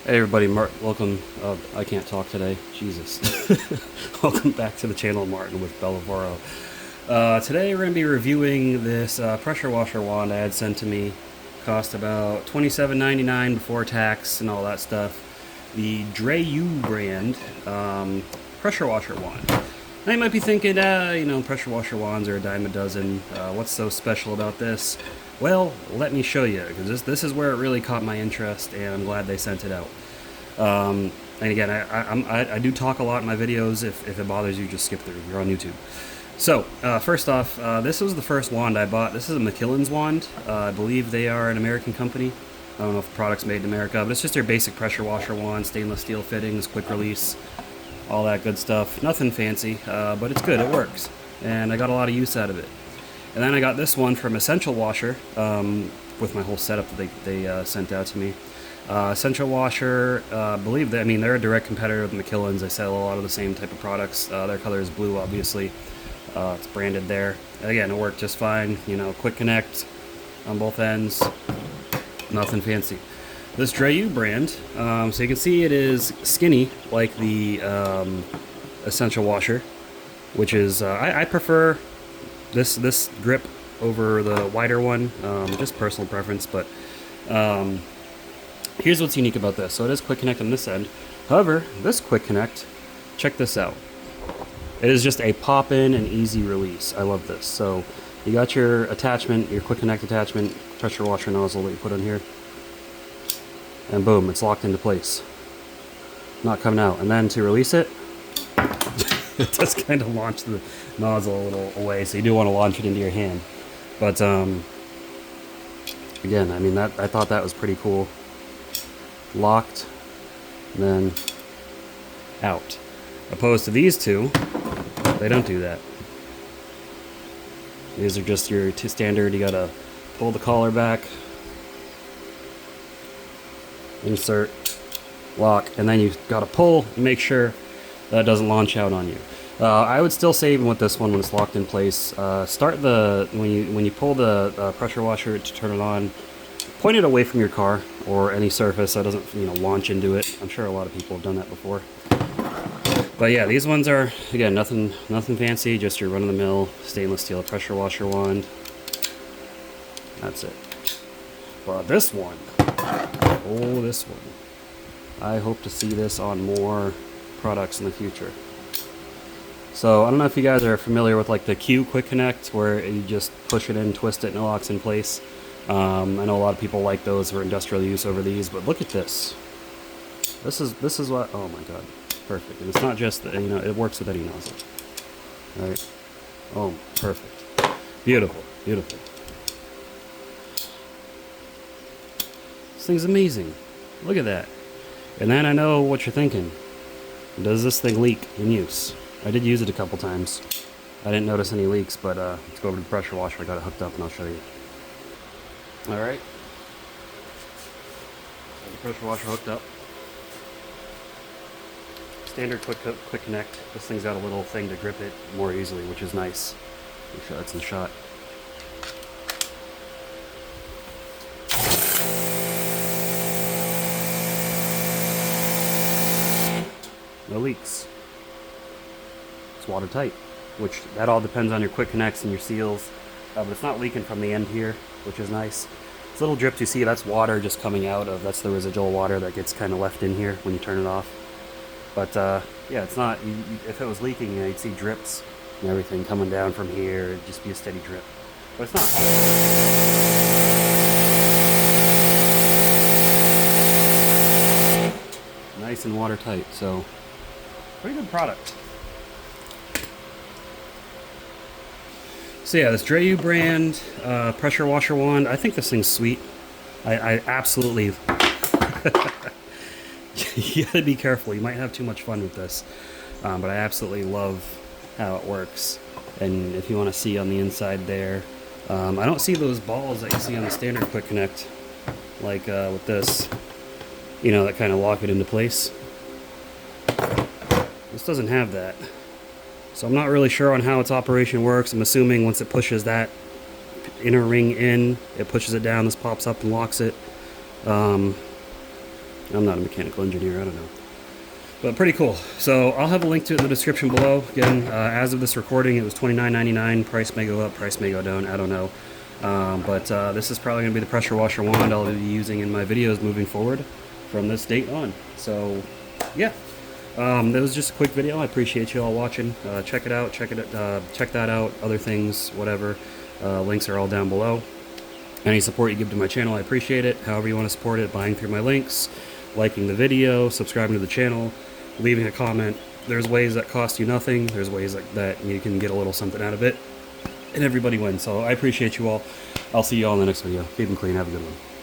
Hey everybody, welcome. I can't talk today. Jesus. Welcome back to the channel, Martin with Bellavoro. Today we're going to be reviewing this pressure washer wand I had sent to me. Cost about $27.99 before tax and all that stuff. The Dreyoo brand pressure washer wand. Now you might be thinking, pressure washer wands are a dime a dozen. What's so special about this? Well, let me show you, because this is where it really caught my interest, and I'm glad they sent it out. And again, I do talk a lot in my videos. If it bothers you, just skip through. You're on YouTube. So, first off, this was the first wand I bought. This is a McKillen's wand. I believe they are an American company. I don't know if the product's made in America, but it's just their basic pressure washer wand, stainless steel fittings, quick release, all that good stuff. Nothing fancy, but it's good. It works. And I got a lot of use out of it. And then I got this one from Essential Washer, with my whole setup that they sent out to me. Essential Washer, they're a direct competitor with McKillen's. They sell a lot of the same type of products. Their color is blue, obviously. It's branded there. And again, it worked just fine. Quick connect on both ends. Nothing fancy. This Dreyoo brand, so you can see it is skinny like the Essential Washer, which is, I prefer this grip over the wider one, just personal preference, but here's what's unique about this. So it is quick connect on this end. However, this quick connect, check this out. It is just a pop in and easy release. I love this. So you got your attachment, your quick connect attachment, pressure washer nozzle that you put on here, and boom, it's locked into place. Not coming out. And then to release it, it does kind of launch the nozzle a little away, so you do want to launch it into your hand. But again, I thought that was pretty cool. Locked, and then out. Opposed to these two, they don't do that. These are just your standard. You gotta pull the collar back, insert, lock, and then you gotta pull and make sure that doesn't launch out on you. I would still say, even with this one, when it's locked in place, when you pull the pressure washer to turn it on, point it away from your car or any surface so it doesn't launch into it. I'm sure a lot of people have done that before. But yeah, these ones are, again, nothing fancy, just your run-of-the-mill stainless steel pressure washer wand. That's it. But this one, I hope to see this on more products in the future. So I don't know if you guys are familiar with like the Q Quick Connect, where you just push it in, twist it, and it locks in place. I know a lot of people like those for industrial use over these, but look at this. This is what, oh my god, perfect. And it's not just it works with any nozzle. All right. Oh, perfect. Beautiful, beautiful. This thing's amazing. Look at that. And then I know what you're thinking. Does this thing leak in use? I did use it a couple times. I didn't notice any leaks, but let's go over to the pressure washer. I got it hooked up and I'll show you. Alright. The pressure washer hooked up. Standard quick connect. This thing's got a little thing to grip it more easily, which is nice. Make sure that's in shot. No leaks. It's watertight, which that all depends on your quick connects and your seals, but it's not leaking from the end here, which is nice. This little drips you see, that's water just coming out of, that's the residual water that gets kind of left in here when you turn it off. But yeah, it's not, if it was leaking, you'd see drips and everything coming down from here. It'd just be a steady drip, but it's not. Nice and watertight, so pretty good product. So yeah, this Dreyoo brand pressure washer wand, I think this thing's sweet. I absolutely, you gotta be careful. You might have too much fun with this, but I absolutely love how it works. And if you want to see on the inside there, I don't see those balls that you see on the standard quick connect, like with this, that kind of lock it into place. This doesn't have that. So I'm not really sure on how its operation works. I'm assuming once it pushes that inner ring in, it pushes it down, this pops up and locks it. I'm not a mechanical engineer, I don't know. But pretty cool. So I'll have a link to it in the description below. Again, as of this recording, it was $29.99. Price may go up, price may go down, I don't know. But this is probably going to be the pressure washer wand I'll be using in my videos moving forward from this date on. So, yeah. That was just a quick video. I appreciate you all watching. Check it out. Check that out. Other things, whatever. Links are all down below. Any support you give to my channel, I appreciate it. However you want to support it, buying through my links, liking the video, subscribing to the channel, leaving a comment. There's ways that cost you nothing. There's ways that you can get a little something out of it. And everybody wins. So I appreciate you all. I'll see you all in the next video. Keep them clean. Have a good one.